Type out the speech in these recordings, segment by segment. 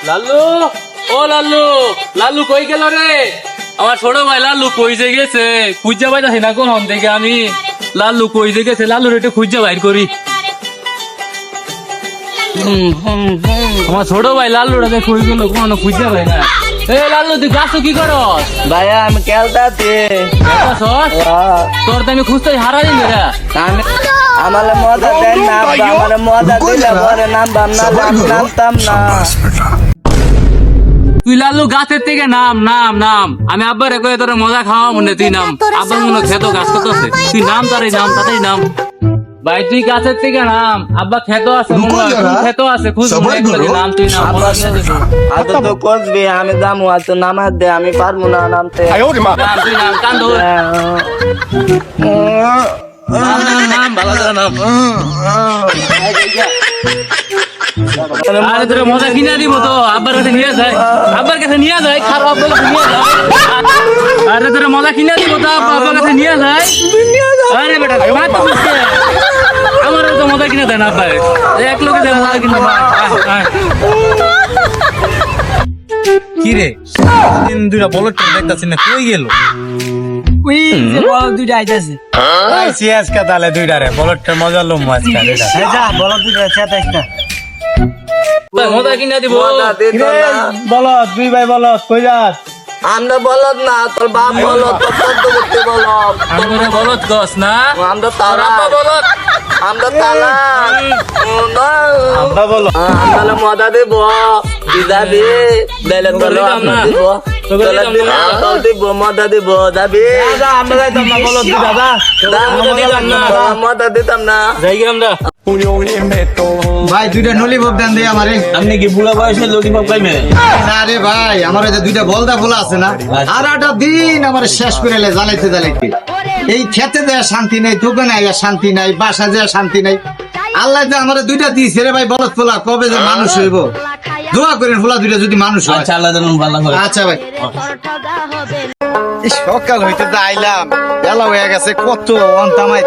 লাল্লু, ও লাল্লু, লাল্লু কই গেল রে? আমার ছোট ভাই লাল্লু কই যে গেছে, খুঁজা পাইতাছি না কোন থেকে আমি। লাল্লু কই যে গেছে, লাল্লুর একটু খুঁজা বাইর করি। আমার ছোট ভাই লাল্লুটা কই গেল, কোনো খুঁজা পাই না। এ লাল্লু, তুই গাছ কি করস? ভাইয়া আমি খেলতাছি। তোর তো আমি খুঁজতে হারাই নি রে। আমার মজা দেন না, আমার মজা দিলে পরে নামতাম না, নামতাম না। তুই লাল্লু গাছের থেকে নাম নাম নাম, আমি আব্বার কয়ে তোর মজা খাওয়া মনে, তুই নাম। আব্বার মনে খেতো গাছ কত আছে, তুই নাম তারই নাম, তাতেই নাম। ভাই তুই গাছের থেকে নাম, আব্বা খেতো আছে, খেতো আছে, খুঁজ নাম, তুই নাম। আজ তো করবি, আমি যাবো, আজ তো নামাজ দে, আমি পারবো না নামতে। নাম, তুই নাম, কান ধর। নাম ভালো করে নাম। আরে তোর মজা কিনে দিব তো, আব্বার কাছে নিয়ে যায়, আব্বার কাছে নিয়ে যায়, খারাপ আব্বার কাছে নিয়ে যায়। আরে তোর মজা কিনে দিব তো, আব্বার কাছে নিয়ে যায়। আরে বেটা আমার তো মজা কিনে দেয় না আব্বার, এক লোকে দেয় মজা কিনে। কি রে দিন দুইটা বলট দেখতাছি না, কই গেল? ওই যে বল দুইটা আইতাছে। সিএস কা তালে দুইটা রে বলটের মজা লম আজকে দুইটা। এই যা বল দুইটা চেতাইছ না। মজা কিনে দিব। বলত দুই ভাই বলত কই যাস? আমরা বলত না, তোর বাপ বলত, তোর পদ্মবতী বলত। আমরা বলত গছ না, আমরা তারা বলত। আমরা তালা আমরা বলত আমরা মজা দেব, দিদা দে দেলে তোর আমরা দেব, তোলা দিব, তোল দিব, মজা দেব, যাবি? আমরা যাইতাম না বলত দুইটা যা। মজা দিতাম না। যাই গেলাম না। ভাই দুইটা নলিপপ দেন দে আমারে। আপনি কি বুড়া বয়সে ললিপপ খাইবে? না রে ভাই, আমার ওই যে দুইটা বলদা ফুলা আছে না, সারাটা দিন আমার শেষ করে এলে জ্বালাইতে জ্বালাইতে। এই খেতে দেয়া শান্তি নাই, দোকানে আইয়া শান্তি নাই, বাসা দেয়া শান্তি নাই। আল্লাহ যে আমার দুইটা দিয়েছে রে ভাই বলদ ফুলা, কবে যে মানুষ হইব। দোয়া করেন ফুলা দুইটা যদি মানুষ হয়। আচ্ছা আল্লাহ যেন ভালো করে। আচ্ছা ভাই। এই সকাল হইতে তো আইলাম, বেলা হয়ে গেছে, কত অন্তামাই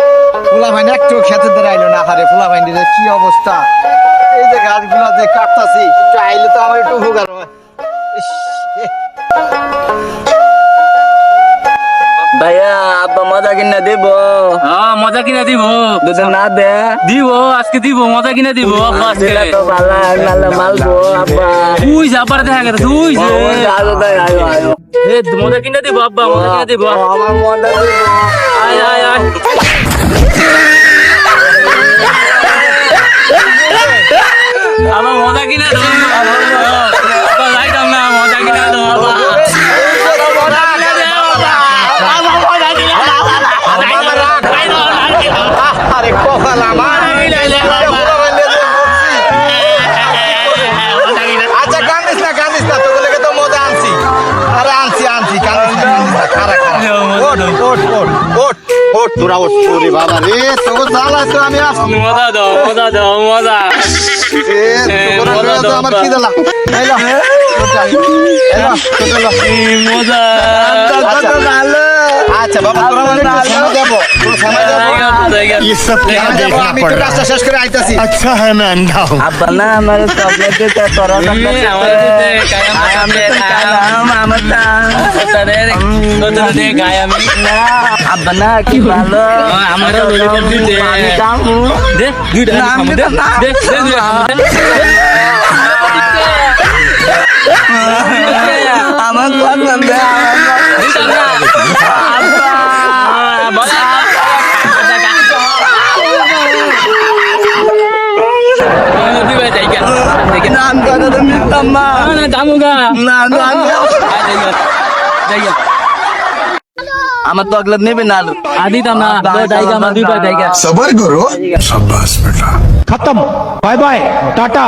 ফুলা ভাই একটু খেতে দাঁড়াইলো না। হারে ফুলা ভাই কি অবস্থা, এই যে গাছগুলা যে কাটতাছি, একটু আইলে তো আমার একটু উপকার হয়। ইস, ভাইয়া আব্বা মজা কিনা দেব, হ্যাঁ মজা কিনে দিব। যদি না দে দিব আজকে দিব, মজা কিনে দিব আব্বা আজকে। দিলে তো ভালো, নালে মালবো আব্বা। তুই যা আব্বার দেখা গেছে, তুই যে আলো ভাই আয়ো আয়ো, এ মজা কিনে দিব আব্বা, মজা কিনে দিব। আমার মজা দেব। আয় আয় আয়। আমার মজা কিনে দাও আব্বা, যাইতাম না, মজা কিনে দাও আব্বা। আরে কপাল আমার। আচ্ছা কান্দিস না, কান্দিস না, তোকে লেগে তো মজা আনছি। আরে আনছি আনছি, কান্দিস না, কান্দিস না। খারা খারা ওঠ ওঠ ওঠ ওঠ ওঠ, তোরা ওঠ। ওরে বাবা রে, তোকে জ্বালায় তো আমি আসছি। মজা দাও, মজা দাও, মজা। আমার কি দিলা? এলো এলো এলো, মজা। আচ্ছা বাবা, তোরা মানে একটু সময় দেবো, তোর সময় দেবো। আমি একটু কাজটা শেষ করে আইতাছি। अच्छा है मैं अंधा हूँ। আব্বা না আমার চকলেট দিতে, তোর আমার দিতে, আব্বা না কি ভালো, আমারও ললিপপ দিতে। আমি খাবো। দে দুইটা না, আমি দে, তো না। দে, দে, দুইটা খাবো, দে। আমার চকলেট দে, দিতাম না। আব্বা মজা। দিবে জায়গা, নাম করে তো নিতাম না। না জামুগা। না না জায়গা আমার চকলেট নেবে না। দিতাম না, জায়গা আমার দুইবার জায়গা। सबर करो, शाबाश बेटा। खत्म, बाय बाय, टाटा।